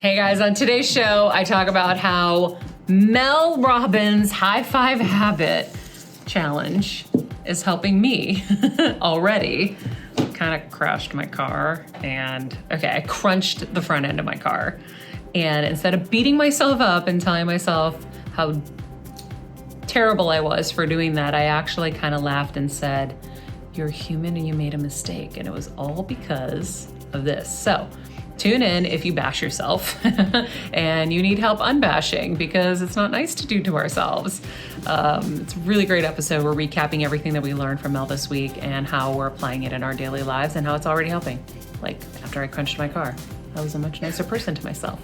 Hey guys, on today's show, I talk about how Mel Robbins' High Five Habit Challenge is helping me already. Kind of crashed my car I crunched the front end of my car. And instead of beating myself up and telling myself how terrible I was for doing that, I actually kind of laughed and said, "You're human and you made a mistake." And it was all because of this. So tune in if you bash yourself and you need help unbashing because it's not nice to do to ourselves. It's a really great episode. We're recapping everything that we learned from Mel this week and how we're applying it in our daily lives and how it's already helping. Like after I crunched my car, I was a much nicer person to myself.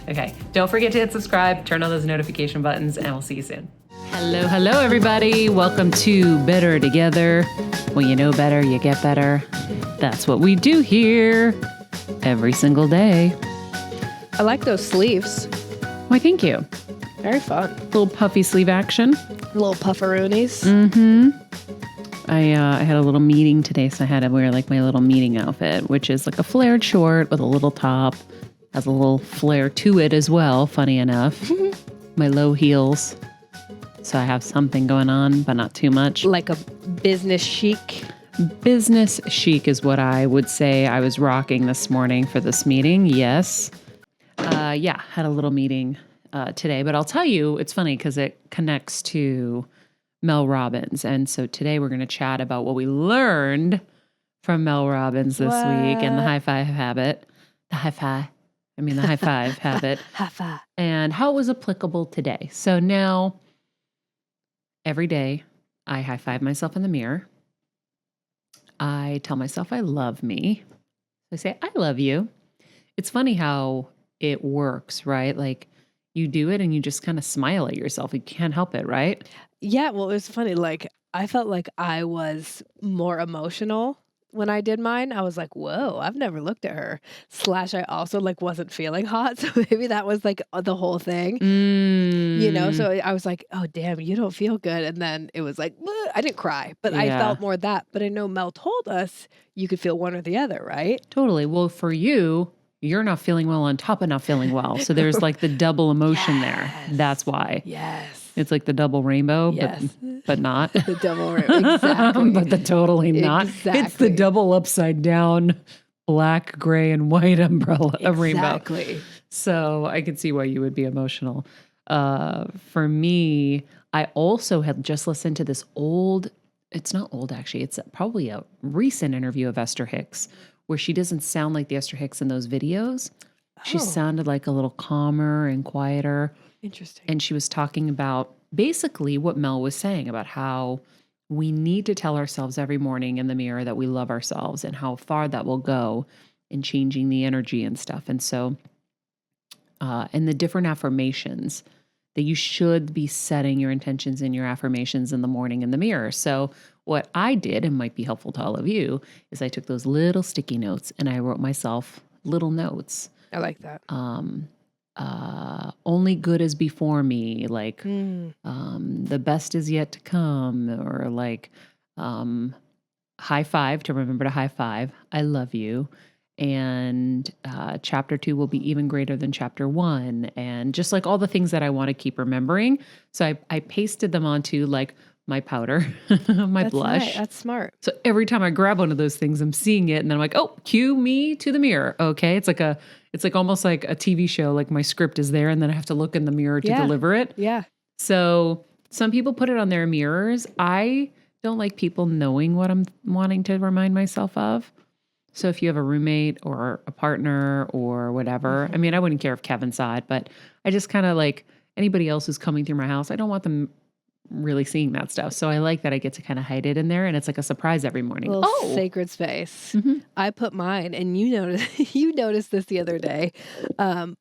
Okay, don't forget to hit subscribe, turn on those notification buttons, and we'll see you soon. Hello, everybody. Welcome to Better Together. When you know better, you get better. That's what we do here every single day. I like those sleeves. Why, thank you. Very fun. Little puffy sleeve action. Little pufferoonies. I had a little meeting today, so I had to wear like my little meeting outfit, which is like a flared short with a little top. Has a little flare to it as well, funny enough. My low heels. So I have something going on, but not too much. Like a business chic. Business chic is what I would say I was rocking this morning for this meeting. Yes. Had a little meeting today, but I'll tell you, it's funny because it connects to Mel Robbins. And so today we're going to chat about what we learned from Mel Robbins this week and the high five habit. The high five habit. High five. And how it was applicable today. So now every day I high five myself in the mirror. I tell myself I love me. I say, I love you. It's funny how it works, right? Like you do it and you just kind of smile at yourself. You can't help it, right? Yeah, well, it was funny. Like, I felt like I was more emotional when I did mine. I was like, whoa, I've never looked at her. / I also like wasn't feeling hot. So maybe that was like the whole thing, So I was like, oh, damn, you don't feel good. And then it was like, I didn't cry, but I felt more that. But I know Mel told us you could feel one or the other, right? Totally. Well, for you, you're not feeling well on top of not feeling well. So there's like the double emotion there. That's why. Yes. It's like the double rainbow, but not. The double rainbow. Exactly. But the totally not. Exactly. It's the double upside down black, gray, and white umbrella of rainbow. Exactly. So I could see why you would be emotional. For me, I also had just listened to this it's not old actually, it's probably a recent interview of Esther Hicks, where she doesn't sound like the Esther Hicks in those videos. She sounded like a little calmer and quieter. Interesting. And she was talking about basically what Mel was saying about how we need to tell ourselves every morning in the mirror that we love ourselves and how far that will go in changing the energy and stuff. And so, and the different affirmations that you should be setting your intentions and your affirmations in the morning in the mirror. So what I did, and might be helpful to all of you, is I took those little sticky notes and I wrote myself little notes. I like that. Only good is before me, like the best is yet to come, or like high five, to remember to high five, I love you, and chapter 2 will be even greater than chapter 1, and just like all the things that I want to keep remembering. So I pasted them onto like my powder, my blush. Right. That's smart. So every time I grab one of those things, I'm seeing it, and then I'm like, oh, cue me to the mirror. Okay, it's like almost like a TV show. Like my script is there, and then I have to look in the mirror to deliver it. Yeah. So some people put it on their mirrors. I don't like people knowing what I'm wanting to remind myself of. So if you have a roommate or a partner or whatever, I mean, I wouldn't care if Kevin saw it, but I just kind of like anybody else who's coming through my house, I don't want them really seeing that stuff. So I like that I get to kind of hide it in there, and it's like a surprise every morning. A little sacred space. I put mine, and you noticed this the other day, on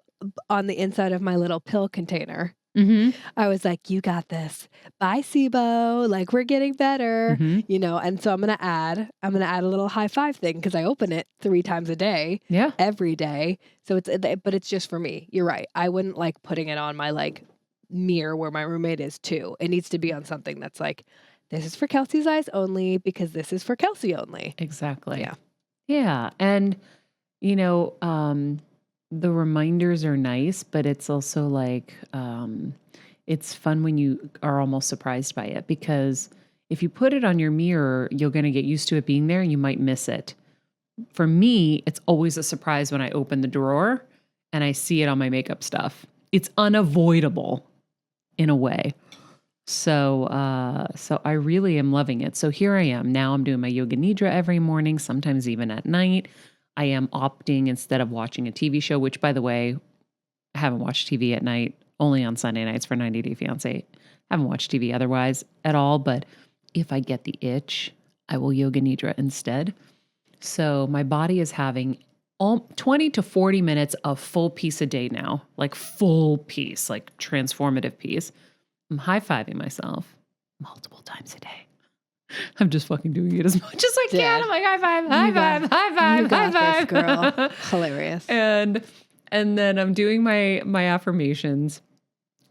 the inside of my little pill container. I was like, you got this. Bye, SIBO. Like, we're getting better, and so I'm going to add a little high five thing because I open it 3 times a day. Yeah. Every day. So but it's just for me. You're right. I wouldn't like putting it on my like mirror where my roommate is too. It needs to be on something that's like, this is for Kelsey's eyes only because this is for Kelsey only. Exactly. Yeah. Yeah. And, the reminders are nice, but it's also like, it's fun when you are almost surprised by it, because if you put it on your mirror, you're going to get used to it being there and you might miss it. For me, it's always a surprise when I open the drawer and I see it on my makeup stuff. It's unavoidable in a way. So I really am loving it. So here I am. Now I'm doing my yoga nidra every morning, sometimes even at night. I am opting, instead of watching a TV show, which, by the way, I haven't watched TV at night, only on Sunday nights for 90 Day Fiancé. I haven't watched TV otherwise at all, but if I get the itch, I will yoga nidra instead. So my body is having 20 to 40 minutes of full peace a day now, like full peace, like transformative peace. I'm high-fiving myself multiple times a day. I'm just fucking doing it as much as I can. I'm like, high five, high five, high five, you got high this, five. girl. Hilarious. And then I'm doing my affirmations.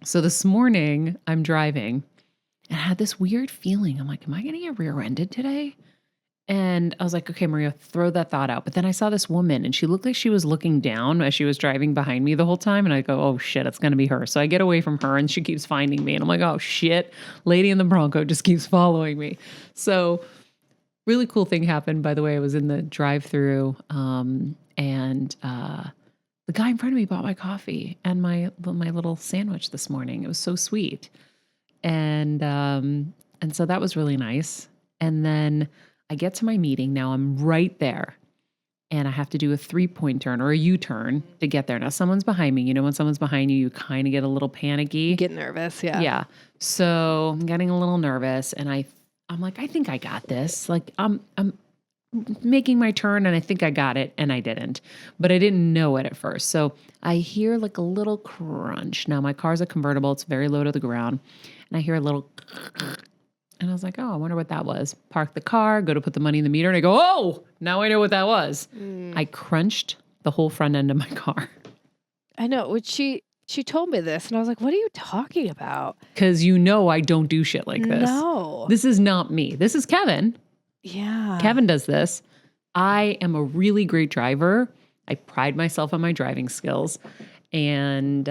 So this morning I'm driving and I had this weird feeling. I'm like, am I going to get rear-ended today? And I was like, okay, Maria, throw that thought out. But then I saw this woman and she looked like she was looking down as she was driving behind me the whole time. And I go, oh shit, it's going to be her. So I get away from her and she keeps finding me. And I'm like, oh shit, lady in the Bronco just keeps following me. So really cool thing happened, by the way. I was in the drive-through and the guy in front of me bought my coffee and my little sandwich this morning. It was so sweet. And so that was really nice. And then I get to my meeting. Now I'm right there and I have to do a 3-point turn or a U-turn to get there. Now someone's behind me. You know, when someone's behind you, you kind of get a little panicky. Get nervous. Yeah. Yeah. So I'm getting a little nervous and I'm like, I think I got this. Like I'm making my turn and I think I got it, and I didn't, but I didn't know it at first. So I hear like a little crunch. Now my car's a convertible. It's very low to the ground. And I hear a little and I was like, oh, I wonder what that was. Park the car, go to put the money in the meter, and I go, oh, now I know what that was. I crunched the whole front end of my car. I know. Which she told me this, and I was like, what are you talking about? Because you know I don't do shit like this. No. This is not me. This is Kevin. Yeah. Kevin does this. I am a really great driver. I pride myself on my driving skills. And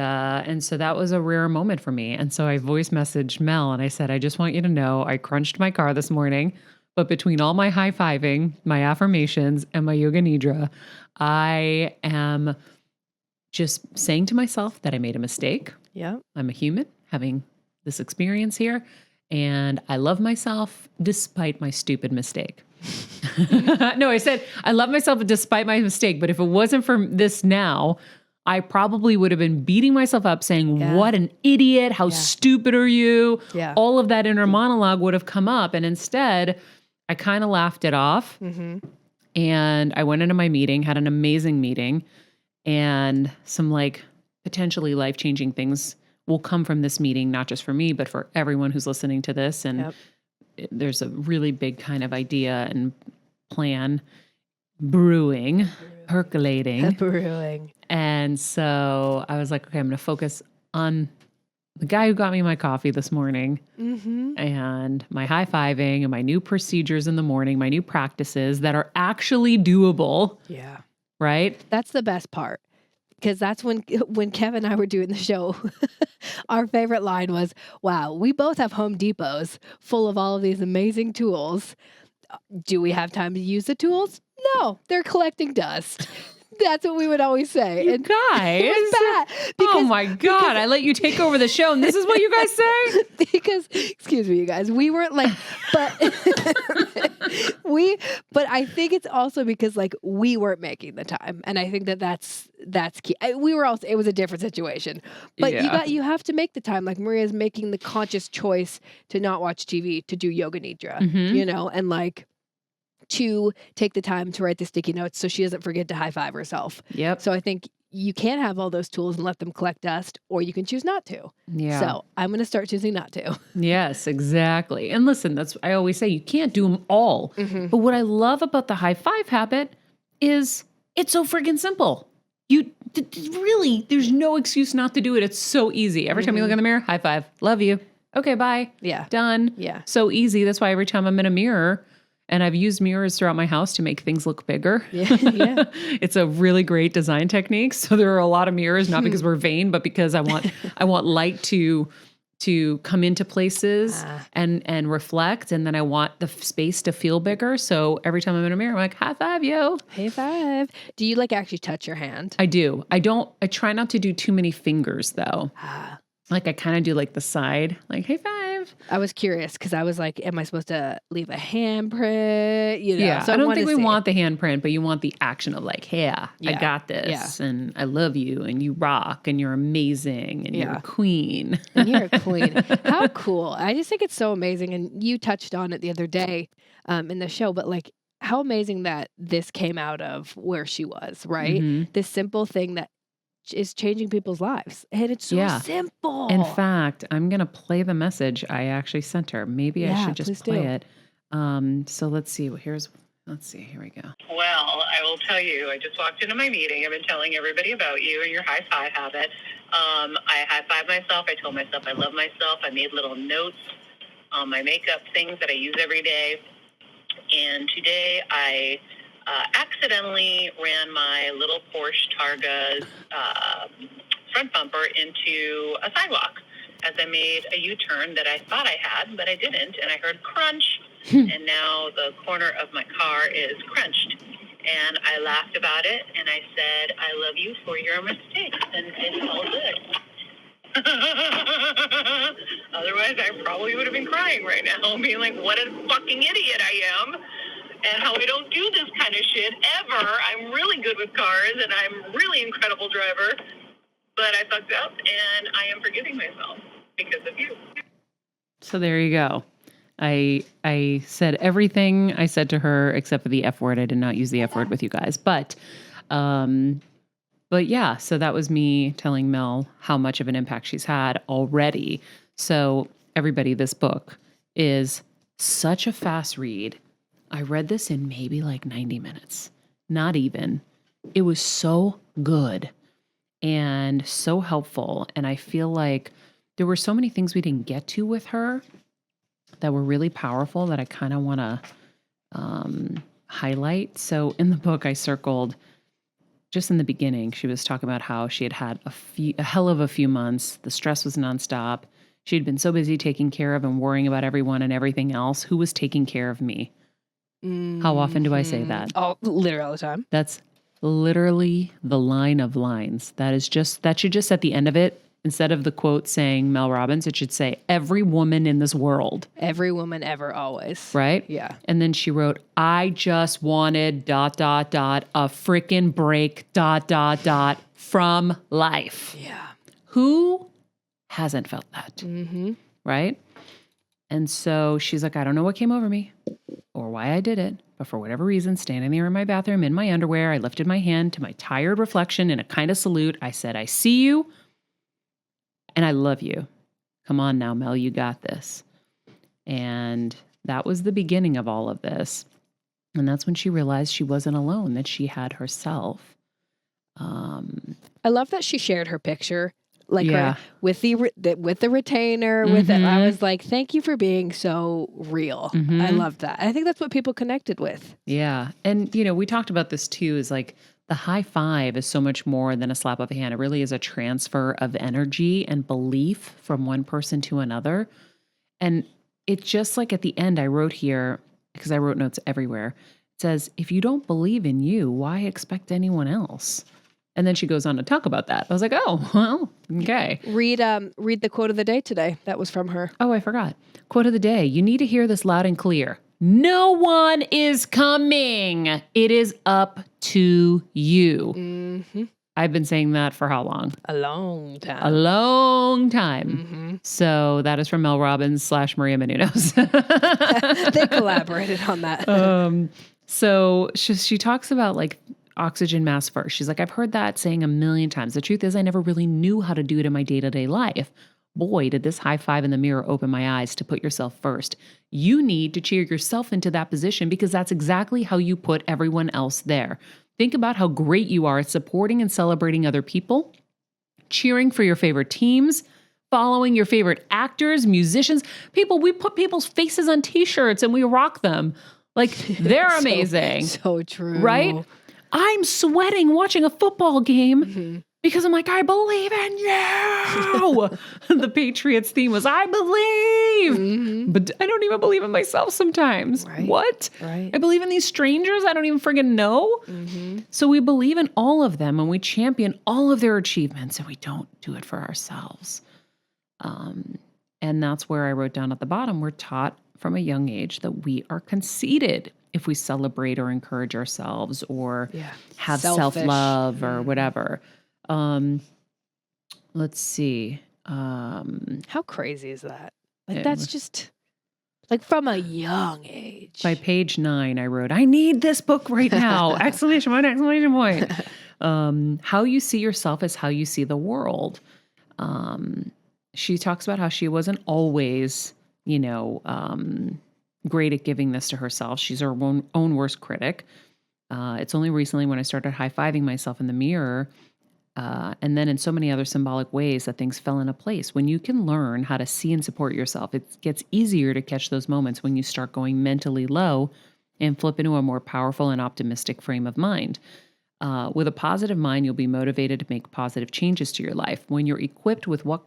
so that was a rare moment for me. And so I voice messaged Mel and I said, I just want you to know I crunched my car this morning, but between all my high-fiving, my affirmations, and my yoga nidra, I am just saying to myself that I made a mistake. Yeah. I'm a human having this experience here, and I love myself despite my stupid mistake. No, I said, I love myself despite my mistake, but if it wasn't for this now, I probably would have been beating myself up saying, what an idiot, how stupid are you? Yeah. All of that inner monologue would have come up. And instead, I kind of laughed it off. Mm-hmm. And I went into my meeting, had an amazing meeting, and some like potentially life-changing things will come from this meeting, not just for me, but for everyone who's listening to this. And there's a really big kind of idea and plan brewing. Percolating. And so I was like, okay, I'm going to focus on the guy who got me my coffee this morning and my high-fiving and my new procedures in the morning, my new practices that are actually doable. Yeah. Right? That's the best part. Because that's when Kevin and I were doing the show, our favorite line was, wow, we both have Home Depots full of all of these amazing tools. Do we have time to use the tools? No, they're collecting dust. That's what we would always say. You guys. It was bad. Oh my God. I let you take over the show and this is what you guys say? Because, excuse me, you guys, we weren't like, but but I think it's also because like we weren't making the time. And I think that's key. It was a different situation, but you have to make the time. Like Maria's making the conscious choice to not watch TV, to do yoga nidra, you know, and like, to take the time to write the sticky notes so she doesn't forget to high five herself. Yep. So I think you can have all those tools and let them collect dust, or you can choose not to. Yeah. So I'm going to start choosing not to. Yes, exactly. And listen, I always say you can't do them all. Mm-hmm. But what I love about the high five habit is it's so friggin' simple. Really, there's no excuse not to do it. It's so easy. Every time you look in the mirror, high five. Love you. Okay, bye. Yeah. Done. Yeah. So easy. That's why every time I'm in a mirror, And I've used mirrors throughout my house to make things look bigger. Yeah. It's a really great design technique. So there are a lot of mirrors, not because we're vain, but because I want light to come into places and reflect. And then I want the space to feel bigger. So every time I'm in a mirror, I'm like, high five, yo. High five. Do you like actually touch your hand? I do. I try not to do too many fingers though. Like I kind of do like the side, like high five. I was curious because I was like, am I supposed to leave a handprint? You know, Yeah, so I don't think we want the handprint, but you want the action of like, hey, I Yeah. got this, Yeah. and I love you, and you rock, and you're amazing, and you're Yeah. a queen. And you're a queen. How cool. I just think it's so amazing. And you touched on it the other day in the show, but like how amazing that this came out of where she was, right? Mhm. This simple thing that is changing people's lives. And it's so Yeah. simple. In fact, I'm going to play the message I actually sent her. Maybe I Yeah, should just please play do. it. So let's see. Let's see. Here we go. Well, I will tell you, I just walked into my meeting. I've been telling everybody about you and your high five habit. I high five myself. I told myself I love myself. I made little notes on my makeup, things that I use every day. And today I accidentally ran my little Porsche Targa's front bumper into a sidewalk as I made a U-turn that I thought I had, but I didn't. And I heard crunch. And now the corner of my car is crunched. And I laughed about it, and I said, I love you for your mistakes, and it's all good. Otherwise, I probably would have been crying right now, being like, what a fucking idiot I am, and how I don't do this kind of shit ever. I'm really good with cars, and I'm really incredible driver, but I fucked up, and I am forgiving myself because of you. So there you go. I said everything I said to her except for the F word. I did not use the F word with you guys, but yeah, so that was me telling Mel how much of an impact she's had already. So everybody, this book is such a fast read. I read this in maybe like 90 minutes, not even. It was so good and so helpful. And I feel like there were so many things we didn't get to with her that were really powerful that I kind of want to highlight. So in the book, I circled just in the beginning, she was talking about how she had a hell of a few months. The stress was nonstop. She'd been so busy taking care of and worrying about everyone and everything else. Who was taking care of me? How often do I say that? Oh, literally all the time. That's literally the line of lines. That should just at the end of it, instead of the quote saying Mel Robbins, it should say every woman in this world. Every woman ever, always. Right? Yeah. And then she wrote, I just wanted ... a freaking break ... from life. Yeah. Who hasn't felt that? Mm-hmm. Right? And so she's like, I don't know what came over me or why I did it, but for whatever reason, standing there in my bathroom in my underwear, I lifted my hand to my tired reflection in a kind of salute. I said, I see you and I love you. Come on now, Mel, you got this. And that was the beginning of all of this. And that's when she realized she wasn't alone, that she had herself. I love that she shared her picture, like Yeah. her, with the retainer. With it, I was like, "Thank you for being so real." I love that. I think that's what people connected with. Yeah. And, we talked about this too, is like the high five is so much more than a slap of the hand. It really is a transfer of energy and belief from one person to another. And it's just like at the end, I wrote here, because I wrote notes everywhere. It says, if you don't believe in you, why expect anyone else? And then she goes on to talk about that. I was like, oh, well, okay. Read the quote of the day today. That was from her. Oh, I forgot. Quote of the day. You need to hear this loud and clear. No one is coming. It is up to you. Mm-hmm. I've been saying that for how long? A long time. A long time. Mm-hmm. So that is from Mel Robbins / Maria Menounos. They collaborated on that. So she talks about like oxygen mask first. She's like, I've heard that saying a million times. The truth is I never really knew how to do it in my day-to-day life. Boy, did this high five in the mirror open my eyes to put yourself first. You need to cheer yourself into that position because that's exactly how you put everyone else there. Think about how great you are at supporting and celebrating other people, cheering for your favorite teams, following your favorite actors, musicians, people. We put people's faces on t-shirts and we rock them. Like, they're amazing. So true. Right? I'm sweating watching a football game because I'm like, I believe in you. The Patriots theme was, I believe. But I don't even believe in myself sometimes. Right. What? Right. I believe in these strangers I don't even friggin' know. So we believe in all of them and we champion all of their achievements and we don't do it for ourselves. And that's where I wrote down at the bottom, we're taught from a young age that we are conceited if we celebrate or encourage ourselves or have Selfish. self-love or whatever. Let's see. How crazy is that? Like, It that's was- just like from a young age. By page 9, I wrote, I need this book right now! Exclamation point, exclamation point. How you see yourself is how you see the world. She talks about how she wasn't always, great at giving this to herself. She's her own worst critic. It's only recently when I started high-fiving myself in the mirror, and then in so many other symbolic ways that things fell into place. When you can learn how to see and support yourself, it gets easier to catch those moments when you start going mentally low and flip into a more powerful and optimistic frame of mind. With a positive mind, you'll be motivated to make positive changes to your life. When you're equipped with what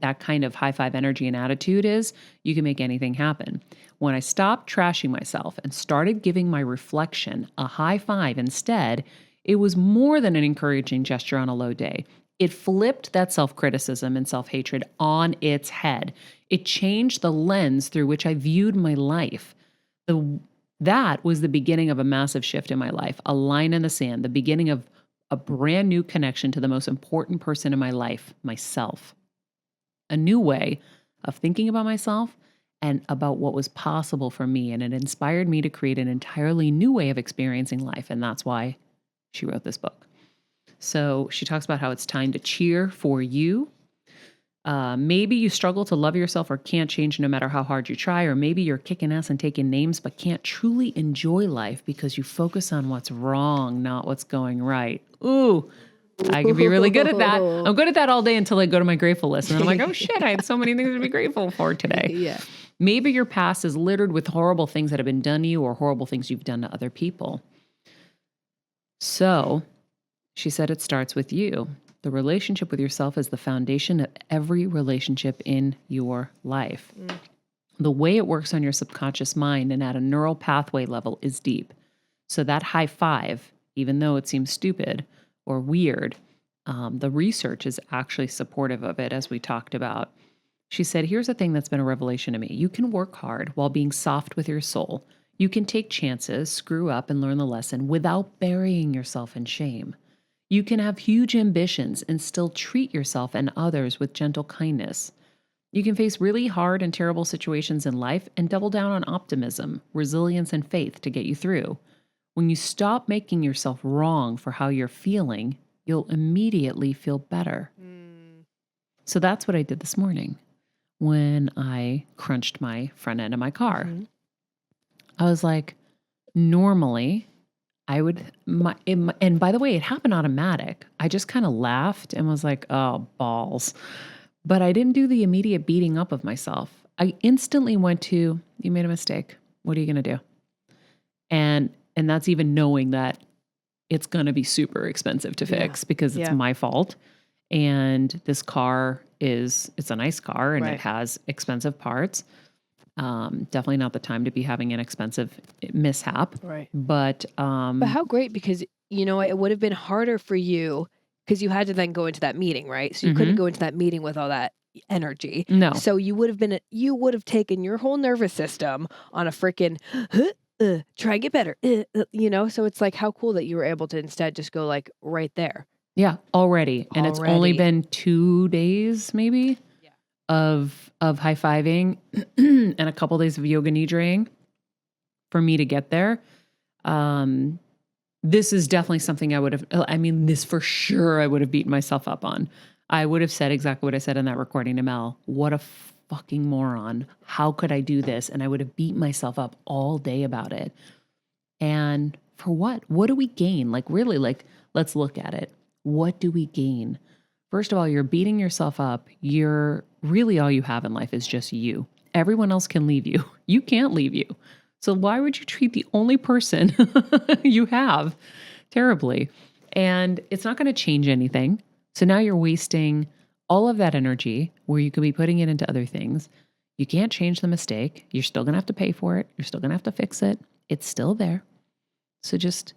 that kind of high five energy and attitude is, you can make anything happen. When I stopped trashing myself and started giving my reflection a high five instead, it was more than an encouraging gesture on a low day. It flipped that self-criticism and self-hatred on its head. It changed the lens through which I viewed my life. That was the beginning of a massive shift in my life, a line in the sand, the beginning of a brand new connection to the most important person in my life, myself. A new way of thinking about myself and about what was possible for me. And it inspired me to create an entirely new way of experiencing life. And that's why she wrote this book. So she talks about how it's time to cheer for you. Maybe you struggle to love yourself or can't change no matter how hard you try, or maybe you're kicking ass and taking names, but can't truly enjoy life because you focus on what's wrong, not what's going right. Ooh, I can be really good at that. I'm good at that all day until I go to my grateful list. And then I'm like, oh shit, I had so many things to be grateful for today. Yeah. Maybe your past is littered with horrible things that have been done to you or horrible things you've done to other people. So she said it starts with you. The relationship with yourself is the foundation of every relationship in your life. The way it works on your subconscious mind and at a neural pathway level is deep. So that high five, even though it seems stupid or weird, the research is actually supportive of it, as we talked about. She said, here's a thing that's been a revelation to me. You can work hard while being soft with your soul. You can take chances, screw up, and learn the lesson without burying yourself in shame. You can have huge ambitions and still treat yourself and others with gentle kindness. You can face really hard and terrible situations in life and double down on optimism, resilience, and faith to get you through. When you stop making yourself wrong for how you're feeling, you'll immediately feel better. So that's what I did this morning when I crunched my front end of my car. I was like, normally I would, and by the way, it happened automatic. I just kind of laughed and was like, oh, balls. But I didn't do the immediate beating up of myself. I instantly went to, you made a mistake. What are you going to do? And that's even knowing that it's going to be super expensive to fix because it's my fault. And this car it's a nice car and it has expensive parts. Definitely not the time to be having an expensive mishap. Right. But how great, because you know, it would have been harder for you because you had to then go into that meeting, right? So you couldn't go into that meeting with all that energy. No. So you would have taken your whole nervous system on a freaking try and get better, you know? So it's like, how cool that you were able to instead just go like right there. Yeah, already. And it's only been 2 days maybe of high-fiving and a couple days of yoga nidraing for me to get there. This is definitely something this for sure I would have beaten myself up on. I would have said exactly what I said in that recording to Mel. What a fucking moron. How could I do this? And I would have beat myself up all day about it. And for what? What do we gain? Like really, like, let's look at it. What do we gain? First of all, you're beating yourself up. You're really all you have in life is just you. Everyone else can leave you. You can't leave you. So why would you treat the only person you have terribly? And it's not going to change anything. So now you're wasting all of that energy where you could be putting it into other things. You can't change the mistake. You're still going to have to pay for it. You're still going to have to fix it. It's still there. So just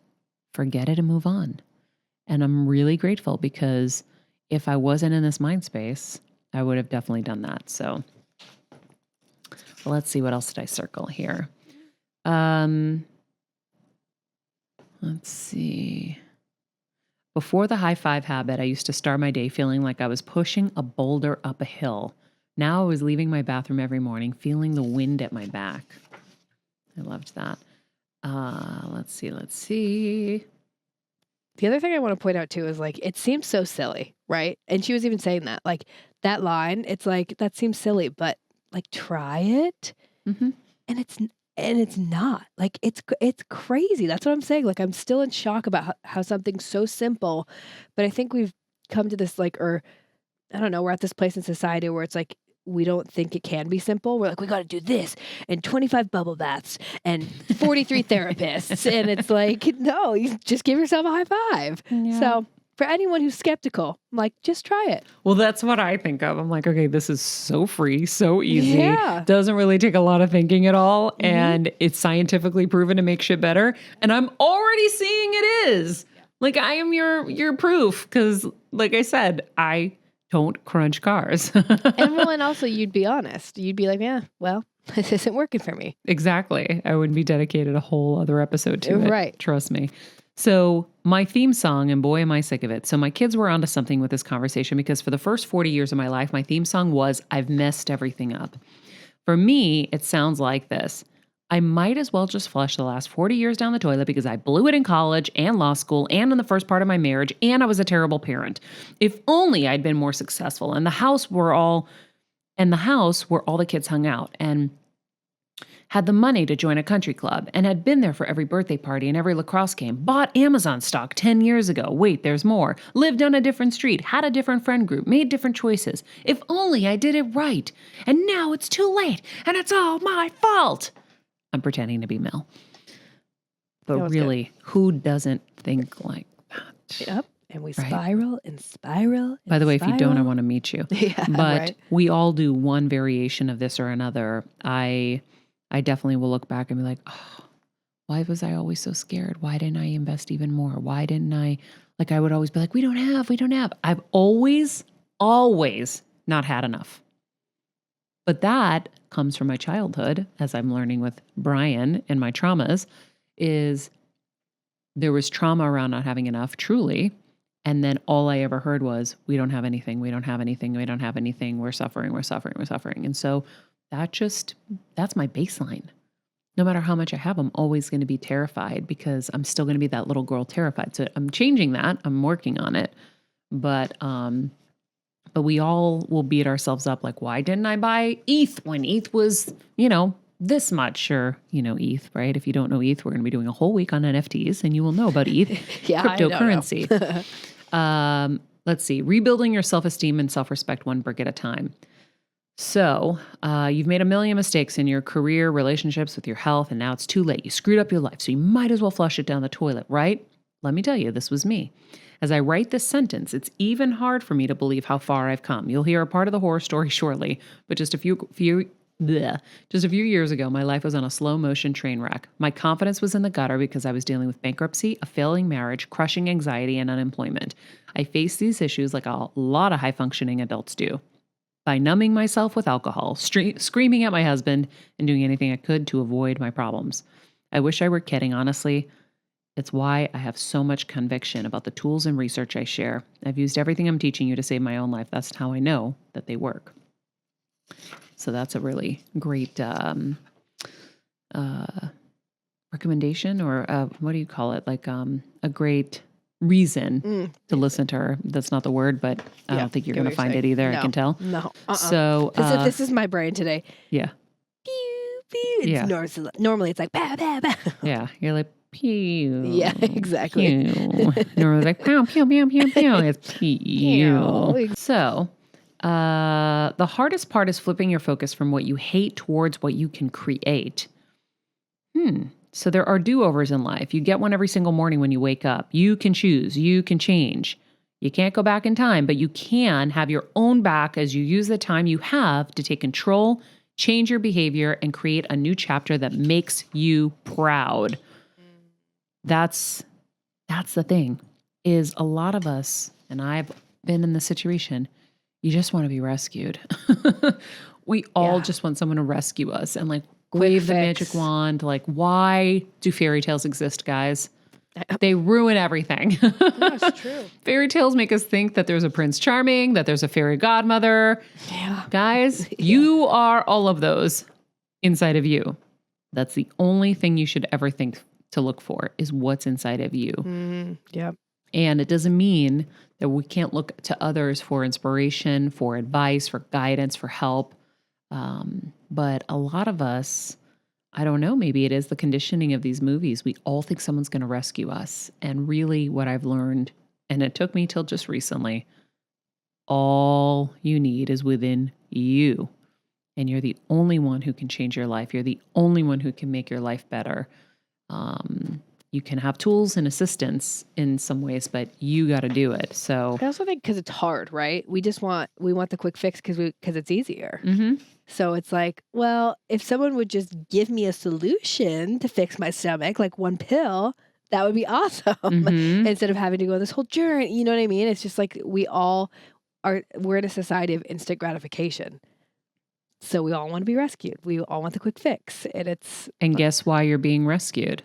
forget it and move on. And I'm really grateful because if I wasn't in this mind space, I would have definitely done that. So let's see, what else did I circle here? Let's see. Before the high five habit, I used to start my day feeling like I was pushing a boulder up a hill. Now I was leaving my bathroom every morning, feeling the wind at my back. I loved that. Let's see. The other thing I want to point out too is like, it seems so silly, right? And she was even saying that, like that line, it's like, that seems silly, but like try it. Mm-hmm. And it's not like, it's crazy. That's what I'm saying. Like, I'm still in shock about how something so simple, but I think we've come to this like, or I don't know, we're at this place in society where it's like, we don't think it can be simple. We're like, we got to do this and 25 bubble baths and 43 therapists. And it's like, no, you just give yourself a high five. Yeah. So for anyone who's skeptical, I'm like, just try it. Well, that's what I think of. I'm like, okay, this is so free, so easy. Yeah. Doesn't really take a lot of thinking at all. Mm-hmm. And it's scientifically proven to make shit better. And I'm already seeing it is. Yeah. Like, I am your proof. Because like I said, I don't crunch cars. And also, you'd be honest. You'd be like, yeah, well, this isn't working for me. Exactly. I wouldn't be dedicated a whole other episode to it. Right. Trust me. So my theme song, and boy, am I sick of it. So my kids were onto something with this conversation because for the first 40 years of my life, my theme song was, I've messed everything up. For me, it sounds like this. I might as well just flush the last 40 years down the toilet because I blew it in college and law school and in the first part of my marriage, and I was a terrible parent. If only I'd been more successful, and the house where all the kids hung out and had the money to join a country club and had been there for every birthday party and every lacrosse game, bought Amazon stock 10 years ago. Wait, there's more. Lived on a different street, had a different friend group, made different choices. If only I did it right. And now it's too late and it's all my fault. I'm pretending to be Mel. But really, who doesn't think like that? Yep. And we spiral and spiral. And by the way, spiral. If you don't, I want to meet you. Yeah, but we all do one variation of this or another. I definitely will look back and be like, oh, why was I always so scared? Why didn't I invest even more? Why didn't I, like I would always be like, we don't have. I've always not had enough. But that comes from my childhood, as I'm learning with Brian and my traumas, is there was trauma around not having enough, truly. And then all I ever heard was, we don't have anything, we don't have anything, we don't have anything, we're suffering. And so that's my baseline. No matter how much I have, I'm always going to be terrified because I'm still going to be that little girl terrified. So I'm changing that. I'm working on it. But we all will beat ourselves up like, why didn't I buy ETH when ETH was, this much? Or, ETH, right? If you don't know ETH, we're going to be doing a whole week on NFTs and you will know about ETH, cryptocurrency. Let's see. Rebuilding your self-esteem and self-respect one brick at a time. So you've made a million mistakes in your career, relationships, with your health, and now it's too late. You screwed up your life, so you might as well flush it down the toilet, right? Let me tell you, this was me. As I write this sentence, it's even hard for me to believe how far I've come. You'll hear a part of the horror story shortly, but just a few years ago, my life was on a slow motion train wreck. My confidence was in the gutter because I was dealing with bankruptcy, a failing marriage, crushing anxiety, and unemployment. I faced these issues like a lot of high-functioning adults do. By numbing myself with alcohol, screaming at my husband, and doing anything I could to avoid my problems. I wish I were kidding, honestly. It's why I have so much conviction about the tools and research I share. I've used everything I'm teaching you to save my own life. That's how I know that they work. So that's a really great recommendation, or what do you call it? Like a great reason to listen to her. That's not the word, but I don't think you're going to find it either. No, I can tell. No. So this is my brain today. Yeah. Pew, pew. It's normally it's like bah, bah, bah. Yeah. You're like pew. Yeah, exactly. Pew. Normally like pew, pew, pew, pew, pew. It's pew. So the hardest part is flipping your focus from what you hate towards what you can create. So there are do-overs in life. You get one every single morning when you wake up. You can choose. You can change. You can't go back in time, but you can have your own back as you use the time you have to take control, change your behavior, and create a new chapter that makes you proud. That's the thing, is a lot of us, and I've been in this situation, you just want to be rescued. We all just want someone to rescue us and like wave the magic wand. Like, why do fairy tales exist, guys? They ruin everything. That's true. Fairy tales make us think that there's a Prince Charming, that there's a fairy godmother. Yeah. Guys, you are all of those inside of you. That's the only thing you should ever think to look for, is what's inside of you. Yep. And it doesn't mean that we can't look to others for inspiration, for advice, for guidance, for help. But a lot of us, I don't know, maybe it is the conditioning of these movies. We all think someone's going to rescue us. And really what I've learned, and it took me till just recently, all you need is within you. And you're the only one who can change your life. You're the only one who can make your life better. You can have tools and assistance in some ways, but you got to do it. So I also think because it's hard, right? We want the quick fix because it's easier. So it's like, well, if someone would just give me a solution to fix my stomach, like one pill, that would be awesome. Instead of having to go this whole journey, you know what I mean? It's just like we're in a society of instant gratification. So we all want to be rescued. We all want the quick fix. And guess why you're being rescued?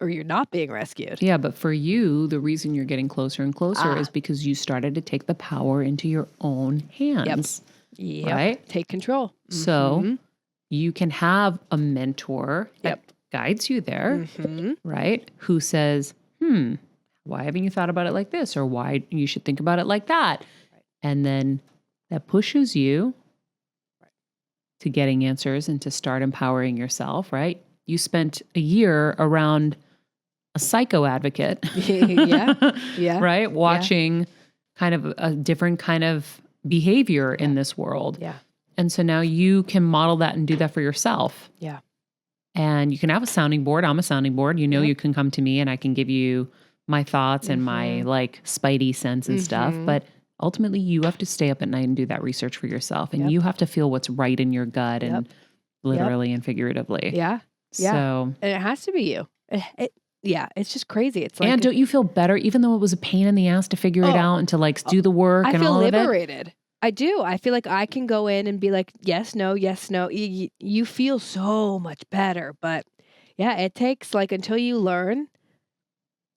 Or you're not being rescued. Yeah, but for you, the reason you're getting closer and closer is because you started to take the power into your own hands. Yep. Right? Take control. So you can have a mentor that guides you there, right? Who says, why haven't you thought about it like this? Or why you should think about it like that? Right. And then that pushes you to getting answers and to start empowering yourself, right? You spent a year around a psycho advocate. Yeah. Right? Watching kind of a different kind of behavior in this world. Yeah. And so now you can model that and do that for yourself. Yeah. And you can have a sounding board. I'm a sounding board. You know, you can come to me and I can give you my thoughts and my like spidey sense and stuff. But ultimately you have to stay up at night and do that research for yourself. And you have to feel what's right in your gut and literally and figuratively. Yeah. Yeah. So, and it has to be you. It's just crazy. It's like, and don't you feel better, even though it was a pain in the ass to figure it out and to like do the work and all of it? I feel liberated. I do. I feel like I can go in and be like, yes, no, yes, no. You feel so much better. But yeah, it takes like until you learn,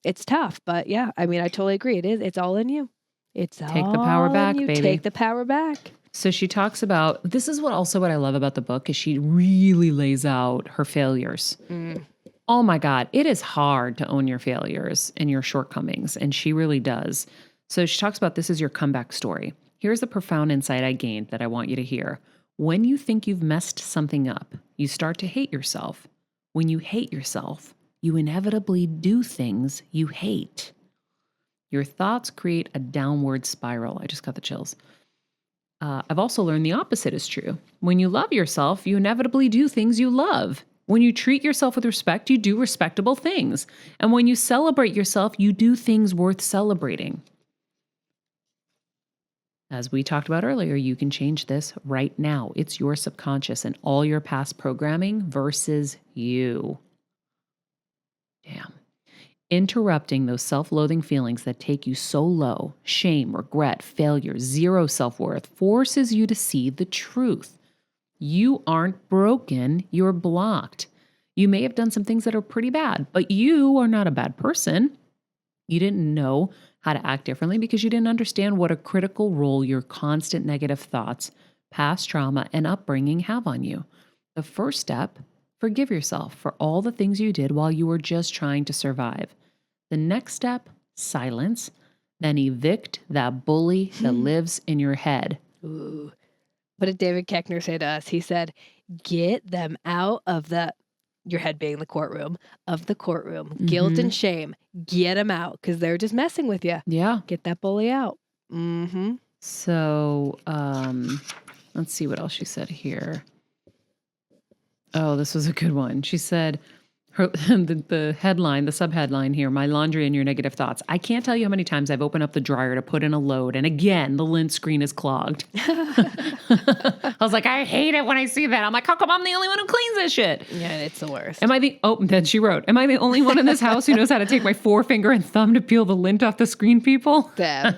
it's tough. But yeah, I mean, I totally agree. It is. It's all in you. Take the power back, baby. Take the power back. So she talks about, this is what I love about the book, is she really lays out her failures. Oh my God, it is hard to own your failures and your shortcomings, and she really does. So she talks about, this is your comeback story. Here's the profound insight I gained that I want you to hear. When you think you've messed something up, you start to hate yourself. When you hate yourself, you inevitably do things you hate. Your thoughts create a downward spiral. I just got the chills. I've also learned the opposite is true. When you love yourself, you inevitably do things you love. When you treat yourself with respect, you do respectable things. And when you celebrate yourself, you do things worth celebrating. As we talked about earlier, you can change this right now. It's your subconscious and all your past programming versus you. Damn. Interrupting those self-loathing feelings that take you so low, shame, regret, failure, zero self-worth, forces you to see the truth. You aren't broken, you're blocked. You may have done some things that are pretty bad, but you are not a bad person. You didn't know how to act differently because you didn't understand what a critical role your constant negative thoughts, past trauma, and upbringing have on you. The first step, forgive yourself for all the things you did while you were just trying to survive. The next step, silence, then evict that bully that lives in your head. Ooh. What did David Keckner say to us? He said, get them out of your head being the courtroom, guilt and shame, get them out because they're just messing with you. Yeah. Get that bully out. So, let's see what else she said here. Oh, this was a good one. She said, the headline, the subheadline here, my laundry and your negative thoughts. I can't tell you how many times I've opened up the dryer to put in a load, and again, the lint screen is clogged. I was like, I hate it when I see that. I'm like, how come I'm the only one who cleans this shit? Yeah, it's the worst. Then she wrote, am I the only one in this house who knows how to take my forefinger and thumb to peel the lint off the screen, people? Deb.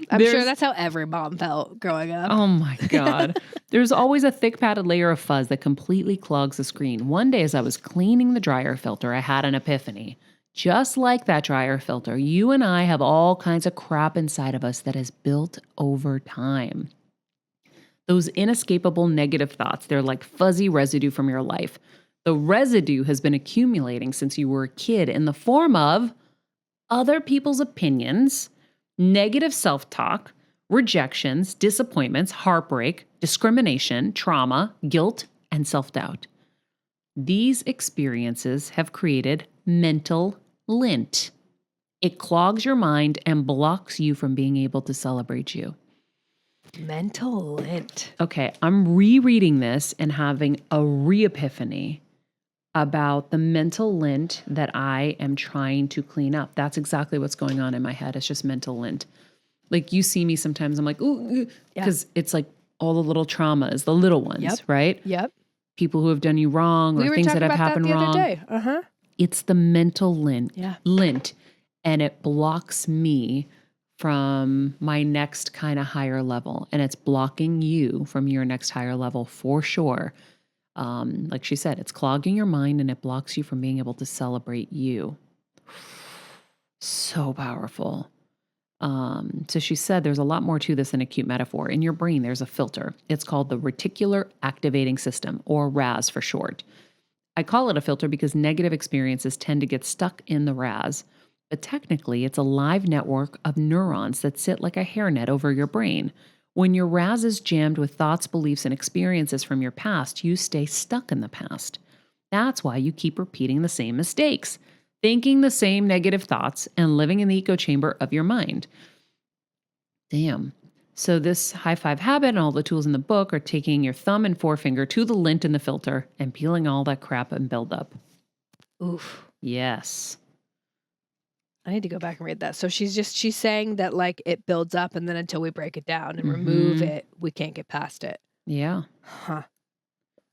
I'm sure that's how every mom felt growing up. Oh my God. There's always a thick padded layer of fuzz that completely clogs the screen. One day as I was cleaning the dryer filter, I had an epiphany. Just like that dryer filter, you and I have all kinds of crap inside of us that has built over time. Those inescapable negative thoughts, they're like fuzzy residue from your life. The residue has been accumulating since you were a kid in the form of other people's opinions, negative self-talk, rejections, disappointments, heartbreak, discrimination, trauma, guilt, and self-doubt. These experiences have created mental lint. It clogs your mind and blocks you from being able to celebrate you. Mental lint. Okay, I'm rereading this and having a re-epiphany about the mental lint that I am trying to clean up. That's exactly what's going on in my head. It's just mental lint. Like you see me sometimes, I'm like, ooh, because it's like all the little traumas, the little ones, right? Yep. People who have done you wrong or things that have happened wrong. We were talking about that the other day. It's the mental lint. Yeah. Lint. And it blocks me from my next kind of higher level. And it's blocking you from your next higher level for sure. Like she said, it's clogging your mind and it blocks you from being able to celebrate you. So powerful. So she said there's a lot more to this than a cute metaphor. In your brain, there's a filter. It's called the Reticular Activating System, or RAS for short. I call it a filter because negative experiences tend to get stuck in the RAS. But technically, it's a live network of neurons that sit like a hairnet over your brain. When your RAS is jammed with thoughts, beliefs, and experiences from your past, you stay stuck in the past. That's why you keep repeating the same mistakes, thinking the same negative thoughts, and living in the echo chamber of your mind. Damn. So this high five habit and all the tools in the book are taking your thumb and forefinger to the lint in the filter and peeling all that crap and buildup. Oof. Yes. I need to go back and read that. So she's saying that like it builds up and then until we break it down and remove it, we can't get past it. Yeah. Huh.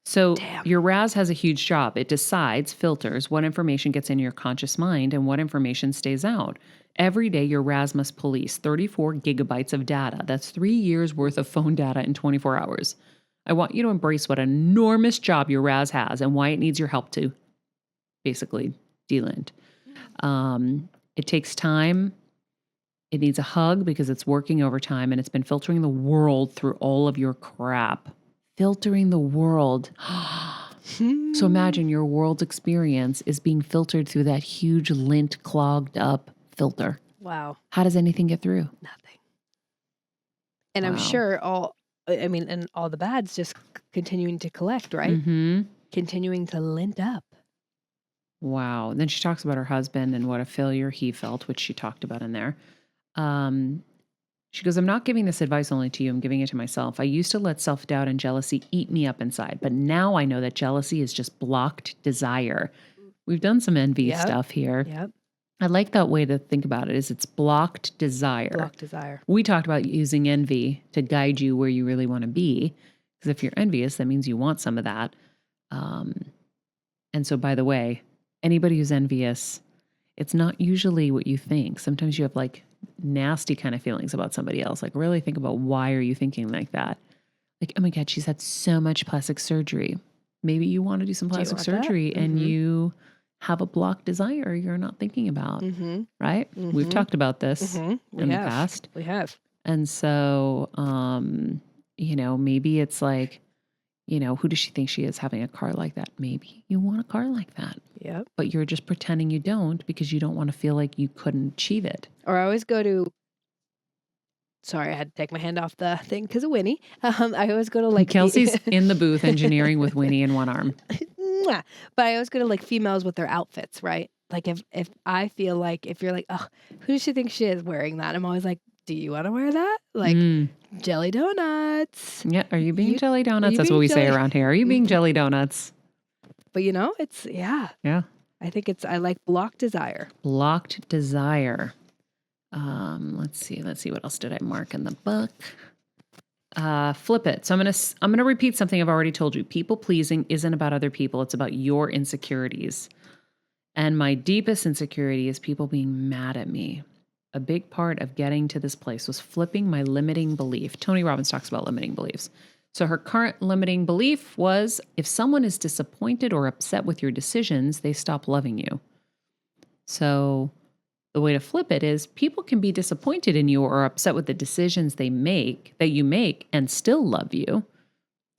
So your RAS has a huge job. It decides, filters what information gets in your conscious mind and what information stays out. Every day, your RAS must police 34 gigabytes of data. That's 3 years worth of phone data in 24 hours. I want you to embrace what an enormous job your RAS has and why it needs your help to basically delint. It takes time. It needs a hug because it's working overtime and it's been filtering the world through all of your crap. Filtering the world. So imagine your world's experience is being filtered through that huge lint clogged up filter. Wow. How does anything get through? Nothing. And I'm sure all the bad's just continuing to collect, right? Mm-hmm. Continuing to lint up. Wow. Then she talks about her husband and what a failure he felt, which she talked about in there. She goes, I'm not giving this advice only to you. I'm giving it to myself. I used to let self-doubt and jealousy eat me up inside, but now I know that jealousy is just blocked desire. We've done some envy stuff here. Yep. I like that way to think about it, is it's blocked desire. Blocked desire. We talked about using envy to guide you where you really want to be. Because if you're envious, that means you want some of that. And so, by the way, anybody who's envious, it's not usually what you think. Sometimes you have like nasty kind of feelings about somebody else. Like really think about, why are you thinking like that? Like, oh my God, she's had so much plastic surgery. Maybe you want to do some plastic surgery and you have a blocked desire you're not thinking about, right? We've talked about this in the past. We have. And so, maybe it's like, who does she think she is having a car like that? Maybe you want a car like that. Yep. But you're just pretending you don't because you don't want to feel like you couldn't achieve it. Or I always go to, sorry, I had to take my hand off the thing because of Winnie. I always go to like Kelsey's in the booth engineering with Winnie in one arm. But I always go to like females with their outfits, right? Like if I feel like, if you're like, oh, who does she think she is wearing that? I'm always like, do you want to wear that? Like jelly donuts. Yeah. Are you being jelly donuts? That's what we say around here. Are you being jelly donuts? But it's, Yeah. I think I like blocked desire. Blocked desire. Let's see what else did I mark in the book? Flip it. So I'm gonna repeat something I've already told you. People pleasing isn't about other people. It's about your insecurities. And my deepest insecurity is people being mad at me. A big part of getting to this place was flipping my limiting belief. Tony Robbins talks about limiting beliefs. So her current limiting belief was if someone is disappointed or upset with your decisions, they stop loving you. So the way to flip it is people can be disappointed in you or upset with the decisions that you make and still love you.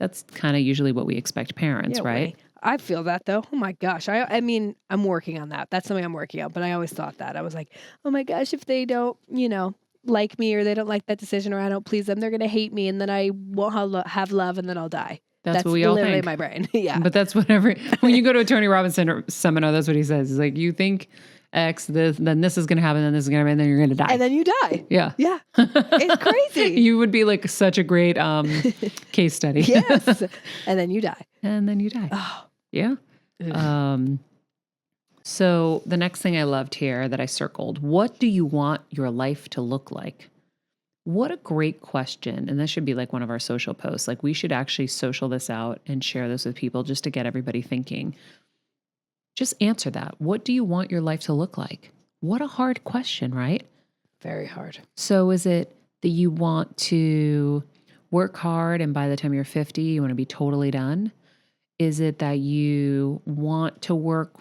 That's kind of usually what we expect parents, right? I feel that though. Oh my gosh. I mean, I'm working on that. That's something I'm working on, but I always thought that. I was like, oh my gosh, if they don't, like me or they don't like that decision or I don't please them, they're going to hate me and then I won't have love and then I'll die. That's what we all literally think. My brain. Yeah. But that's when you go to a Tony Robbins seminar, that's what he says. He's like, you think X, then this is going to happen, then this is going to happen, and then you're going to die. And then you die. Yeah. Yeah. It's crazy. You would be like such a great case study. Yes. And then you die. And then you die. Oh. Yeah. So the next thing I loved here that I circled, what do you want your life to look like? What a great question. And this should be like one of our social posts. Like we should actually social this out and share this with people just to get everybody thinking. Just answer that. What do you want your life to look like? What a hard question, right? Very hard. So is it that you want to work hard and by the time you're 50, you want to be totally done? Is it that you want to work,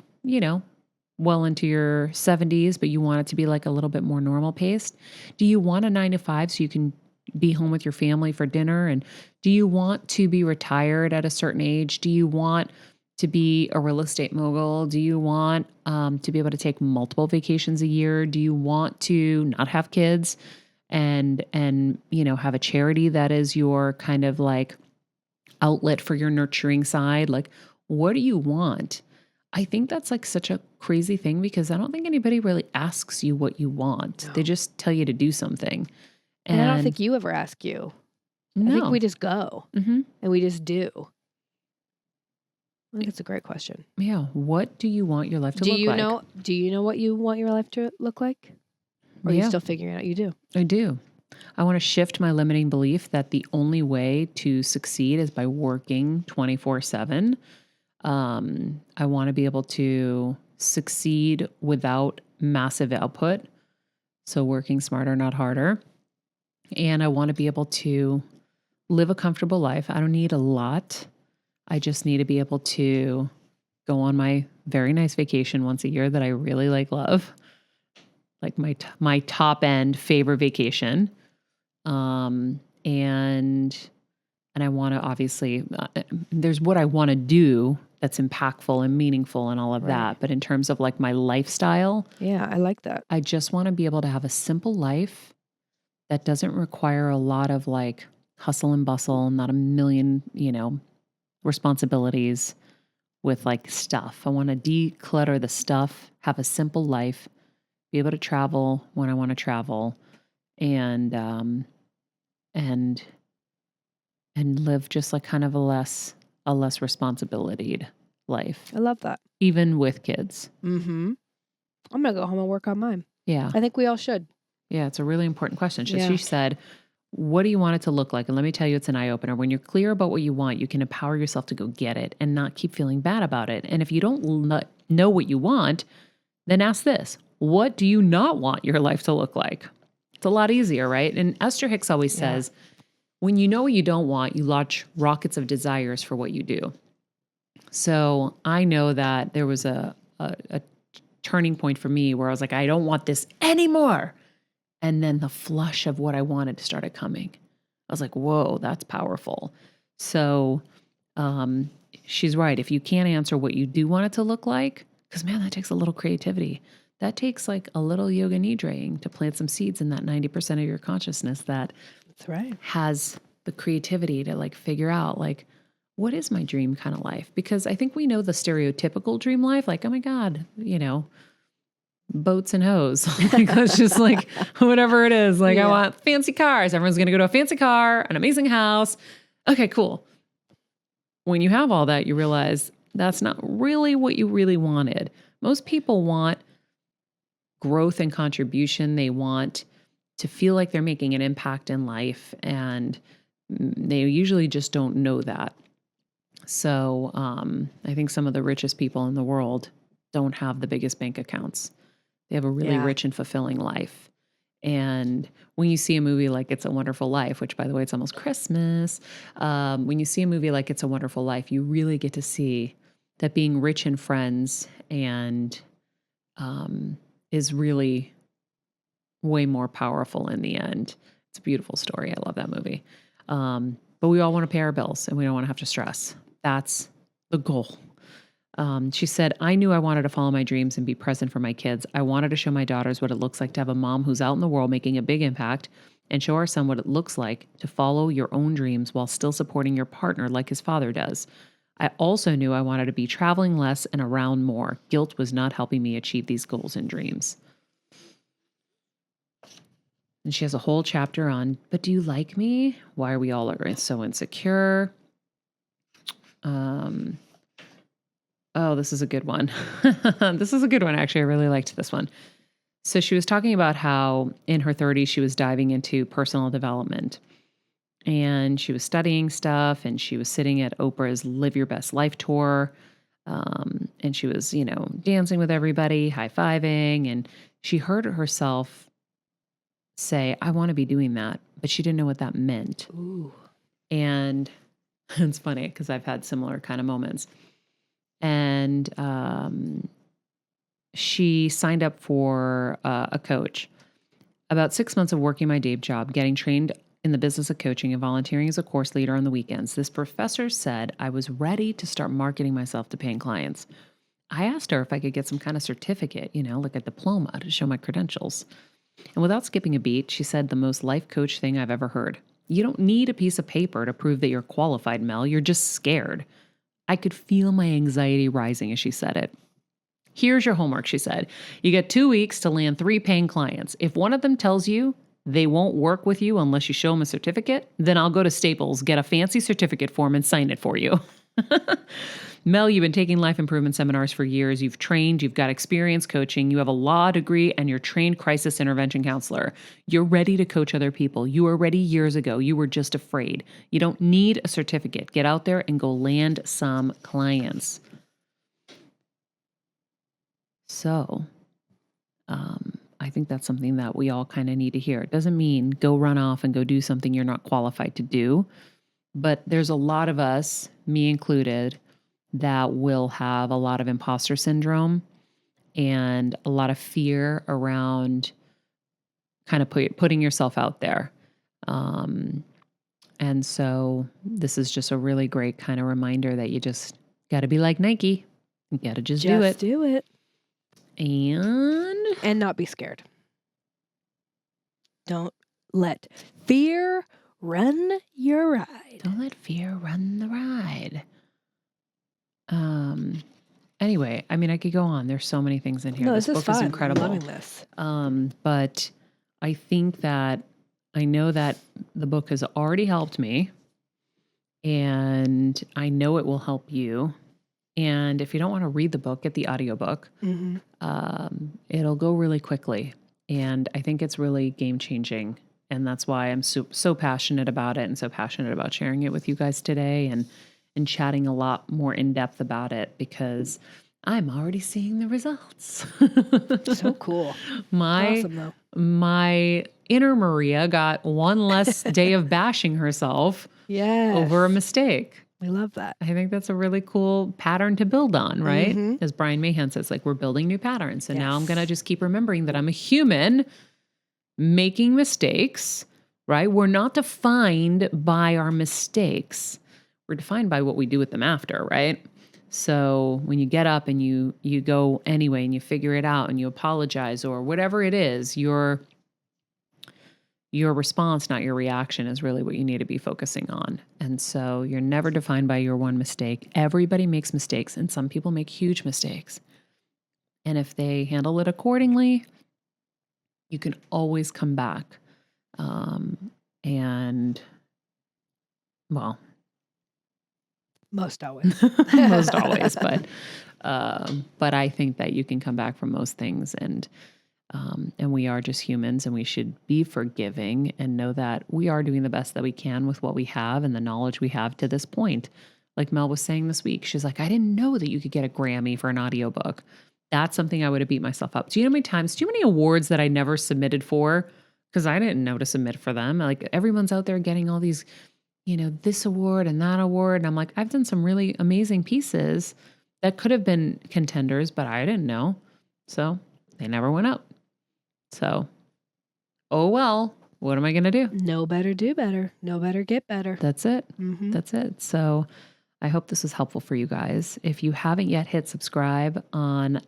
well into your 70s, but you want it to be like a little bit more normal paced? Do you want a 9-to-5 so you can be home with your family for dinner? And do you want to be retired at a certain age? Do you want to be a real estate mogul? Do you want to be able to take multiple vacations a year? Do you want to not have kids and have a charity that is your kind of like outlet for your nurturing side? Like, what do you want? I think that's like such a crazy thing because I don't think anybody really asks you what you want. No. They just tell you to do something. And I don't think you ever ask you. No. I think we just go and we just do. I think it's a great question. Yeah. What do you want your life to look like? Do you know what you want your life to look like? Or are you still figuring it out? You do. I do. I want to shift my limiting belief that the only way to succeed is by working 24/7. I want to be able to succeed without massive output. So working smarter, not harder. And I want to be able to live a comfortable life. I don't need a lot. I just need to be able to go on my very nice vacation once a year that I really love. Like my top end favorite vacation. And I want to obviously, there's what I want to do that's impactful and meaningful and all of that. But in terms of like my lifestyle. Yeah, I like that. I just want to be able to have a simple life that doesn't require a lot of like hustle and bustle, not a million, responsibilities with like stuff. I want to declutter the stuff, have a simple life, be able to travel when I want to travel, and live just like kind of a less responsibilied life. I love that. Even with kids. Mm-hmm. I'm going to go home and work on mine. Yeah. I think we all should. Yeah, it's a really important question. So she said, what do you want it to look like? And let me tell you, it's an eye-opener. When you're clear about what you want, you can empower yourself to go get it and not keep feeling bad about it. And if you don't know what you want, then ask this. What do you not want your life to look like? It's a lot easier, right? And Esther Hicks always says, when you know what you don't want, you launch rockets of desires for what you do. So I know that there was a turning point for me where I was like, I don't want this anymore. And then the flush of what I wanted started coming. I was like, whoa, that's powerful. So she's right. If you can't answer what you do want it to look like, because man, that takes a little creativity. That takes like a little yoga nidraing to plant some seeds in that 90% of your consciousness that's right. Has the creativity to like figure out like, what is my dream kind of life? Because I think we know the stereotypical dream life, like, oh my God, boats and hoes. Like, that's just like whatever it is. Like, I want fancy cars. Everyone's going to go to a fancy car, an amazing house. Okay, cool. When you have all that, you realize that's not really what you really wanted. Most people want growth and contribution. They want to feel like they're making an impact in life, and they usually just don't know that. So I think some of the richest people in the world don't have the biggest bank accounts. They have a really Yeah. rich and fulfilling life. And when you see a movie like It's a Wonderful Life, which by the way, it's almost Christmas, when you see a movie like It's a Wonderful Life, you really get to see that being rich in friends and is really way more powerful in the end. It's a beautiful story. I love that movie. But we all want to pay our bills and we don't want to have to stress. That's the goal. She said, I knew I wanted to follow my dreams and be present for my kids. I wanted to show my daughters what it looks like to have a mom who's out in the world making a big impact, and show our son what it looks like to follow your own dreams while still supporting your partner like his father does. I also knew I wanted to be traveling less and around more. Guilt was not helping me achieve these goals and dreams. And she has a whole chapter on, but do you like me? Why are we all so insecure? Oh, this is a good one. This is a good one, actually. I really liked this one. So she was talking about how in her 30s, she was diving into personal development. And she was studying stuff, and she was sitting at Oprah's Live Your Best Life tour. And she was, dancing with everybody, high-fiving. And she heard herself say, I want to be doing that. But she didn't know what that meant. Ooh. And it's funny because I've had similar kind of moments. And she signed up for a coach. About 6 months of working my day job, getting trained in the business of coaching and volunteering as a course leader on the weekends, this professor said I was ready to start marketing myself to paying clients. I asked her if I could get some kind of certificate, like a diploma to show my credentials. And without skipping a beat, she said the most life coach thing I've ever heard. You don't need a piece of paper to prove that you're qualified, Mel. You're just scared. I could feel my anxiety rising as she said it. Here's your homework, she said. You get 2 weeks to land 3 paying clients. If one of them tells you they won't work with you unless you show them a certificate, then I'll go to Staples, get a fancy certificate form, and sign it for you. Mel, you've been taking life improvement seminars for years. You've trained, you've got experience coaching, you have a law degree, and you're trained crisis intervention counselor. You're ready to coach other people. You were ready years ago. You were just afraid. You don't need a certificate. Get out there and go land some clients. So, I think that's something that we all kind of need to hear. It doesn't mean go run off and go do something you're not qualified to do. But there's a lot of us, me included, that will have a lot of imposter syndrome and a lot of fear around kind of putting yourself out there. And so this is just a really great kind of reminder that you just got to be like Nike. You got to just do it. Do it. And not be scared. Don't let fear run your ride. Don't let fear run the ride. Anyway, I mean, I could go on. There's so many things in here. No, this book is incredible. I'm loving this. But I think that I know that the book has already helped me, and I know it will help you. And if you don't want to read the book, get the audiobook. Mm-hmm. It'll go really quickly. And I think it's really game-changing. And that's why I'm so passionate about it and so passionate about sharing it with you guys today and chatting a lot more in depth about it, because I'm already seeing the results. So cool. Awesome, though. My inner Maria got one less day of bashing herself over a mistake. We love that. I think that's a really cool pattern to build on, right? Mm-hmm. As Brian Mahan says, like, we're building new patterns. So now I'm going to just keep remembering that I'm a human making mistakes, right? We're not defined by our mistakes. We're defined by what we do with them after, right? So when you get up and you go anyway and you figure it out and you apologize or whatever it is, your response, not your reaction, is really what you need to be focusing on. And so you're never defined by your one mistake. Everybody makes mistakes, and some people make huge mistakes. And if they handle it accordingly, you can always come back. Most always. Most always, but I think that you can come back from most things, and we are just humans, and we should be forgiving and know that we are doing the best that we can with what we have and the knowledge we have to this point. Like Mel was saying this week, she's like, I didn't know that you could get a Grammy for an audiobook. That's something I would have beat myself up. Do you know how many times, too many awards that I never submitted for because I didn't know to submit for them? Like everyone's out there getting all these, this award and that award. And I'm like, I've done some really amazing pieces that could have been contenders, but I didn't know. So they never went out. So, oh well, what am I going to do? Know better, do better. Know better, get better. That's it. Mm-hmm. That's it. So I hope this was helpful for you guys. If you haven't yet hit subscribe on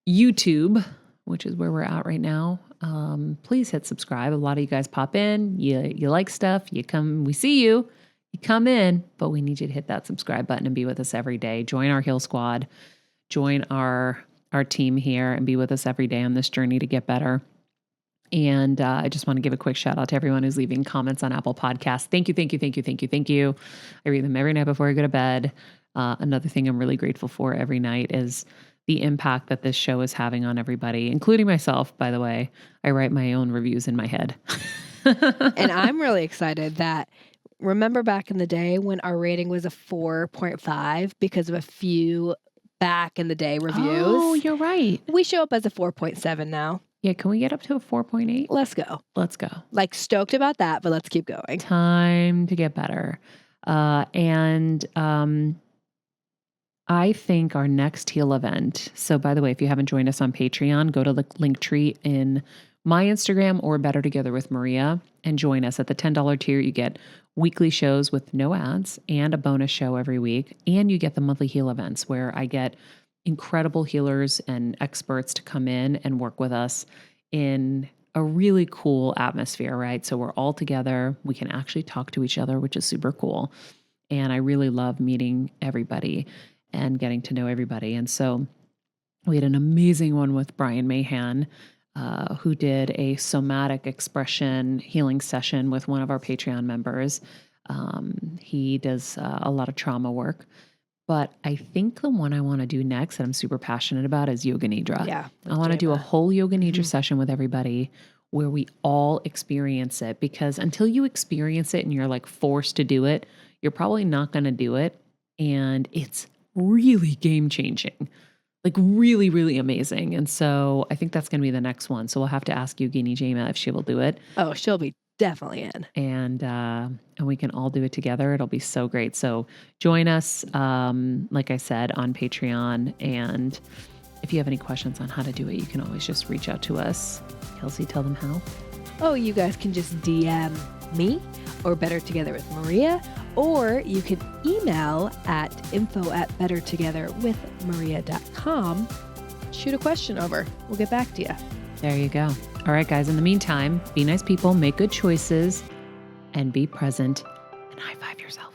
YouTube, which is where we're at right now, please hit subscribe. A lot of you guys pop in, you like stuff, you come, we see you come in, but we need you to hit that subscribe button and be with us every day. Join our Heal Squad, join our team here and be with us every day on this journey to get better. And I just want to give a quick shout out to everyone who's leaving comments on Apple Podcasts. Thank you, thank you, thank you, thank you, thank you. I read them every night before I go to bed. Another thing I'm really grateful for every night is the impact that this show is having on everybody, including myself, by the way. I write my own reviews in my head. And I'm really excited that, remember back in the day when our rating was a 4.5 because of a few back in the day reviews? Oh, you're right. We show up as a 4.7 now. Yeah, can we get up to a 4.8? Let's go. Let's go. Like stoked about that, but let's keep going. Time to get better. I think our next Heal event. So by the way, if you haven't joined us on Patreon, go to the link tree in my Instagram or Better Together with Maria and join us. At the $10 tier, you get weekly shows with no ads and a bonus show every week. And you get the monthly Heal events where I get incredible healers and experts to come in and work with us in a really cool atmosphere, right? So we're all together. We can actually talk to each other, which is super cool. And I really love meeting everybody and getting to know everybody. And so we had an amazing one with Brian Mahan, who did a somatic expression healing session with one of our Patreon members. He does a lot of trauma work. But I think the one I want to do next that I'm super passionate about is Yoga Nidra. Yeah. I want to do a whole Yoga Nidra session with everybody where we all experience it, because until you experience it and you're like forced to do it, you're probably not going to do it. And it's really game changing, like really, really amazing. And so I think that's going to be the next one. So we'll have to ask Yogini Jama if she will do it. Oh, she'll be definitely in. And we can all do it together. It'll be so great. So join us, like I said, on Patreon. And if you have any questions on how to do it, you can always just reach out to us. Kelsey, tell them how. Oh, you guys can just DM me or Better Together with Maria, or you can email at info@bettertogetherwithmaria.com. Shoot a question over. We'll get back to you. There you go. All right, guys. In the meantime, be nice people, make good choices, and be present, and high five yourself.